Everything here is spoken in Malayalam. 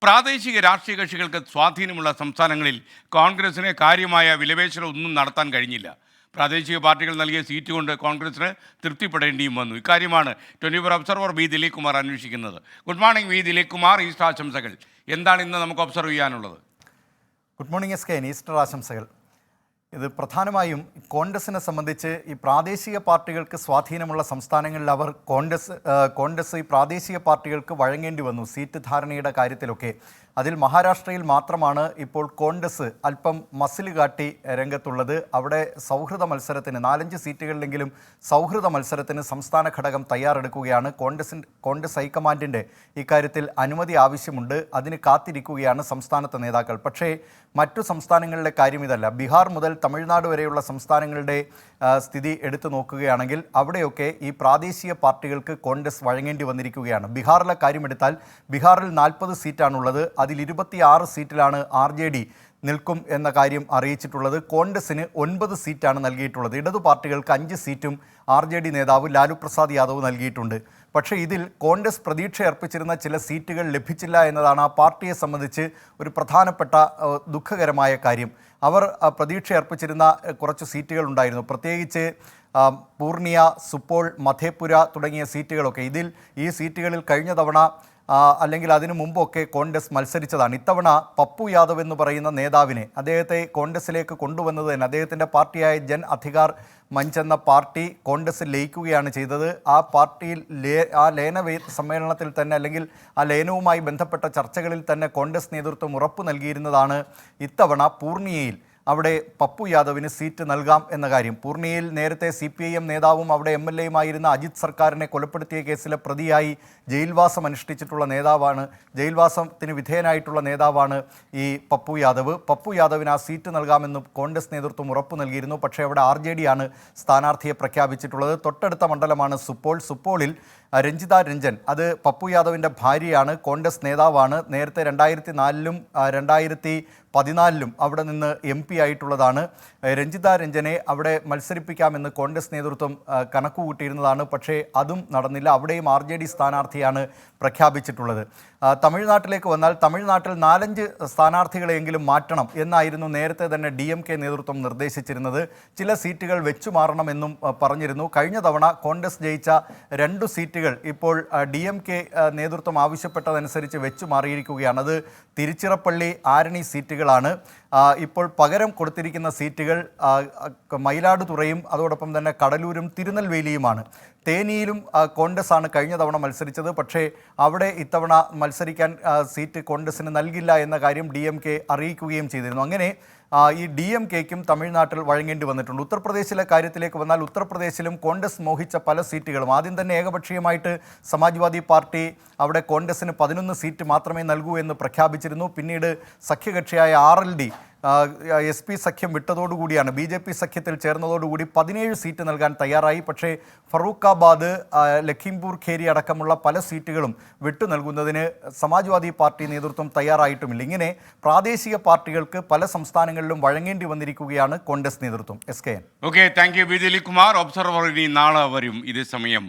പ്രാദേശിക രാഷ്ട്രീയ കക്ഷികൾക്ക് സ്വാധീനമുള്ള സംസ്ഥാനങ്ങളിൽ കോൺഗ്രസിന് കാര്യമായ വിലപേശൽ ഒന്നും നടത്താൻ കഴിഞ്ഞില്ല. പ്രാദേശിക പാർട്ടികൾ നൽകിയ സീറ്റ് കൊണ്ട് കോൺഗ്രസിന് തൃപ്തിപ്പെടേണ്ടിയും വന്നു. ഇക്കാര്യമാണ് 24 ഒബ്സർവർ വി ദിലീപ് കുമാർ അന്വേഷിക്കുന്നത്. Good morning V Dileep Kumar, Easter ആശംസകൾ. എന്താണ് ഇന്ന് നമുക്ക് ഒബ്സർവ് ചെയ്യാനുള്ളത്? Good morning S K, Easter ആശംസകൾ. ഇത് പ്രധാനമായും കോൺഗ്രസിനെ സംബന്ധിച്ച് ഈ പ്രാദേശിക പാർട്ടികൾക്ക് സ്വാധീനമുള്ള സംസ്ഥാനങ്ങളിൽ അവർ കോൺഗ്രസ് ഈ പ്രാദേശിക പാർട്ടികൾക്ക് വഴങ്ങേണ്ടി വന്നു സീറ്റ് ധാരണയുടെ കാര്യത്തിലൊക്കെ. അതിൽ മഹാരാഷ്ട്രയിൽ മാത്രമാണ് ഇപ്പോൾ കോൺഗ്രസ് അല്പം മസിൽ കാട്ടി രംഗത്തുള്ളത്. അവിടെ സൗഹൃദ മത്സരത്തിന് 4-5 സീറ്റുകളിലെങ്കിലും സൗഹൃദ മത്സരത്തിന് സംസ്ഥാന ഘടകം തയ്യാറെടുക്കുകയാണ്. കോൺഗ്രസ് ഹൈക്കമാൻഡിൻ്റെ ഇക്കാര്യത്തിൽ അനുമതി ആവശ്യമുണ്ട്. അതിന് കാത്തിരിക്കുകയാണ് സംസ്ഥാനത്തെ നേതാക്കൾ. പക്ഷേ മറ്റു സംസ്ഥാനങ്ങളിലെ കാര്യം ഇതല്ല. ബീഹാർ മുതൽ തമിഴ്നാട് വരെയുള്ള സംസ്ഥാനങ്ങളുടെ സ്ഥിതി എടുത്തു നോക്കുകയാണെങ്കിൽ അവിടെയൊക്കെ ഈ പ്രാദേശിക പാർട്ടികൾക്ക് കോൺഗ്രസ് വഴങ്ങേണ്ടി വന്നിരിക്കുകയാണ്. ബീഹാറിലെ കാര്യമെടുത്താൽ ബീഹാറിൽ 40 സീറ്റാണുള്ളത്. അതിൽ 26 സീറ്റിലാണ് RJD നിൽക്കും എന്ന കാര്യം അറിയിച്ചിട്ടുള്ളത്. കോൺഗ്രസിന് 9 സീറ്റാണ് നൽകിയിട്ടുള്ളത്. ഇടതു പാർട്ടികൾക്ക് 5 സീറ്റും RJD നേതാവ് ലാലു പ്രസാദ് യാദവ് നൽകിയിട്ടുണ്ട്. പക്ഷേ ഇതിൽ കോൺഗ്രസ് പ്രതീക്ഷ അർപ്പിച്ചിരുന്ന ചില സീറ്റുകൾ ലഭിച്ചില്ല എന്നതാണ് ആ പാർട്ടിയെ സംബന്ധിച്ച് ഒരു പ്രധാനപ്പെട്ട ദുഃഖകരമായ കാര്യം. അവർ പ്രതീക്ഷ അർപ്പിച്ചിരുന്ന കുറച്ച് സീറ്റുകൾ ഉണ്ടായിരുന്നു. പ്രത്യേകിച്ച് പൂർണിയ, സുപോൾ, മധേപുര തുടങ്ങിയ സീറ്റുകളൊക്കെ. ഈ സീറ്റുകളിൽ കഴിഞ്ഞ തവണ അല്ലെങ്കിൽ അതിനു മുമ്പൊക്കെ കോൺഗ്രസ് മത്സരിച്ചതാണ്. ഇത്തവണ പപ്പു യാദവ് എന്ന് പറയുന്ന നേതാവിനെ, അദ്ദേഹത്തെ കോൺഗ്രസിലേക്ക് കൊണ്ടുവന്നത് തന്നെ അദ്ദേഹത്തിൻ്റെ പാർട്ടിയായ ജൻ അധികാർ മഞ്ച് എന്ന പാർട്ടി കോൺഗ്രസിൽ ലയിക്കുകയാണ് ചെയ്തത്. ആ പാർട്ടിയിൽ ആ ലയന സമ്മേളനത്തിൽ തന്നെ അല്ലെങ്കിൽ ആ ലയനവുമായി ബന്ധപ്പെട്ട ചർച്ചകളിൽ തന്നെ കോൺഗ്രസ് നേതൃത്വം ഉറപ്പു നൽകിയിരുന്നതാണ് ഇത്തവണ പൂർണിയയിൽ അവിടെ പപ്പു യാദവിന് സീറ്റ് നൽകാം എന്ന കാര്യം. പൂർണിയയിൽ നേരത്തെ CPIM നേതാവും അവിടെ MLAയുമായിരുന്ന അജിത് സർക്കാരിനെ കൊലപ്പെടുത്തിയ കേസിലെ പ്രതിയായി ജയിൽവാസം അനുഷ്ഠിച്ചിട്ടുള്ള നേതാവാണ്, ജയിൽവാസത്തിന് വിധേയനായിട്ടുള്ള നേതാവാണ് ഈ പപ്പു യാദവ്. പപ്പു യാദവിന് ആ സീറ്റ് നൽകാമെന്ന് കോൺഗ്രസ് നേതൃത്വം ഉറപ്പു നൽകിയിരുന്നു. പക്ഷേ അവിടെ RJD ആണ് സ്ഥാനാർത്ഥിയെ പ്രഖ്യാപിച്ചിട്ടുള്ളത്. തൊട്ടടുത്ത മണ്ഡലമാണ് സുപോൾ. സുപോളിൽ രഞ്ജിത രഞ്ജൻ, അത് പപ്പു യാദവിൻ്റെ ഭാര്യയാണ്, കോൺഗ്രസ് നേതാവാണ്. നേരത്തെ 2004-ലും 2014-ലും അവിടെ നിന്ന് MP ആയിട്ടുള്ളതാണ്. രഞ്ജിത രഞ്ജനെ അവിടെ മത്സരിപ്പിക്കാമെന്ന് കോൺഗ്രസ് നേതൃത്വം കണക്കുകൂട്ടിയിരുന്നതാണ്. പക്ഷേ അതും നടന്നില്ല. അവിടെയും RJD സ്ഥാനാർത്ഥിയാണ് പ്രഖ്യാപിച്ചിട്ടുള്ളത്. തമിഴ്നാട്ടിലേക്ക് വന്നാൽ തമിഴ്നാട്ടിൽ 4-5 സ്ഥാനാർത്ഥികളെയെങ്കിലും മാറ്റണം എന്നായിരുന്നു നേരത്തെ തന്നെ DMK നേതൃത്വം നിർദ്ദേശിച്ചിരുന്നത്. ചില സീറ്റുകൾ വെച്ചു മാറണമെന്നും പറഞ്ഞിരുന്നു. കഴിഞ്ഞ തവണ കോൺഗ്രസ് ജയിച്ച 2 സീറ്റുകൾ ഇപ്പോൾ DMK നേതൃത്വം ആവശ്യപ്പെട്ടതനുസരിച്ച് വെച്ചു മാറിയിരിക്കുകയാണ്. അത് തിരുച്ചിറപ്പള്ളി, ആരണി സീറ്റുകളാണ്. ഇപ്പോൾ പകരം കൊടുത്തിരിക്കുന്ന സീറ്റുകൾ മയിലാടുതുറയും അതോടൊപ്പം തന്നെ കടലൂരും തിരുനെൽവേലിയുമാണ്. തേനിയിലും കോൺഗ്രസ് ആണ് കഴിഞ്ഞ തവണ മത്സരിച്ചത്. പക്ഷേ അവിടെ ഇത്തവണ മത്സരിക്കാൻ സീറ്റ് കോൺഗ്രസിന് നൽകില്ല എന്ന കാര്യം DMK അറിയിക്കുകയും ചെയ്തിരുന്നു. അങ്ങനെ ഈ DMKയ്ക്കും തമിഴ്നാട്ടിൽ വഴങ്ങേണ്ടി വന്നിട്ടുണ്ട്. ഉത്തർപ്രദേശിലെ കാര്യത്തിലേക്ക് വന്നാൽ ഉത്തർപ്രദേശിലും കോൺഗ്രസ് മോഹിച്ച പല സീറ്റുകളും ആദ്യം തന്നെ ഏകപക്ഷീയമായിട്ട് സമാജ്വാദി പാർട്ടി അവിടെ കോൺഗ്രസിന് 11 സീറ്റ് മാത്രമേ നൽകൂ എന്ന് പ്രഖ്യാപിച്ചിരുന്നു. പിന്നീട് സഖ്യകക്ഷിയായ RLD SP സഖ്യം വിട്ടതോടുകൂടിയാണ്, BJP സഖ്യത്തിൽ ചേർന്നതോടുകൂടി 17 സീറ്റ് നൽകാൻ തയ്യാറായി. പക്ഷേ ഫറൂഖാബാദ്, ലഖീംപൂർ ഖേരി അടക്കമുള്ള പല സീറ്റുകളും വിട്ടു നൽകുന്നതിന് സമാജ്വാദി പാർട്ടി നേതൃത്വം തയ്യാറായിട്ടുമില്ല. ഇങ്ങനെ പ്രാദേശിക പാർട്ടികൾക്ക് പല സംസ്ഥാനങ്ങളിലും വഴങ്ങേണ്ടി വന്നിരിക്കുകയാണ് കോൺഗ്രസ് നേതൃത്വം. SKN. Okay, thank you V Dileep Kumar. Observer ഇനി നാളെ വരും ഇതേ സമയം.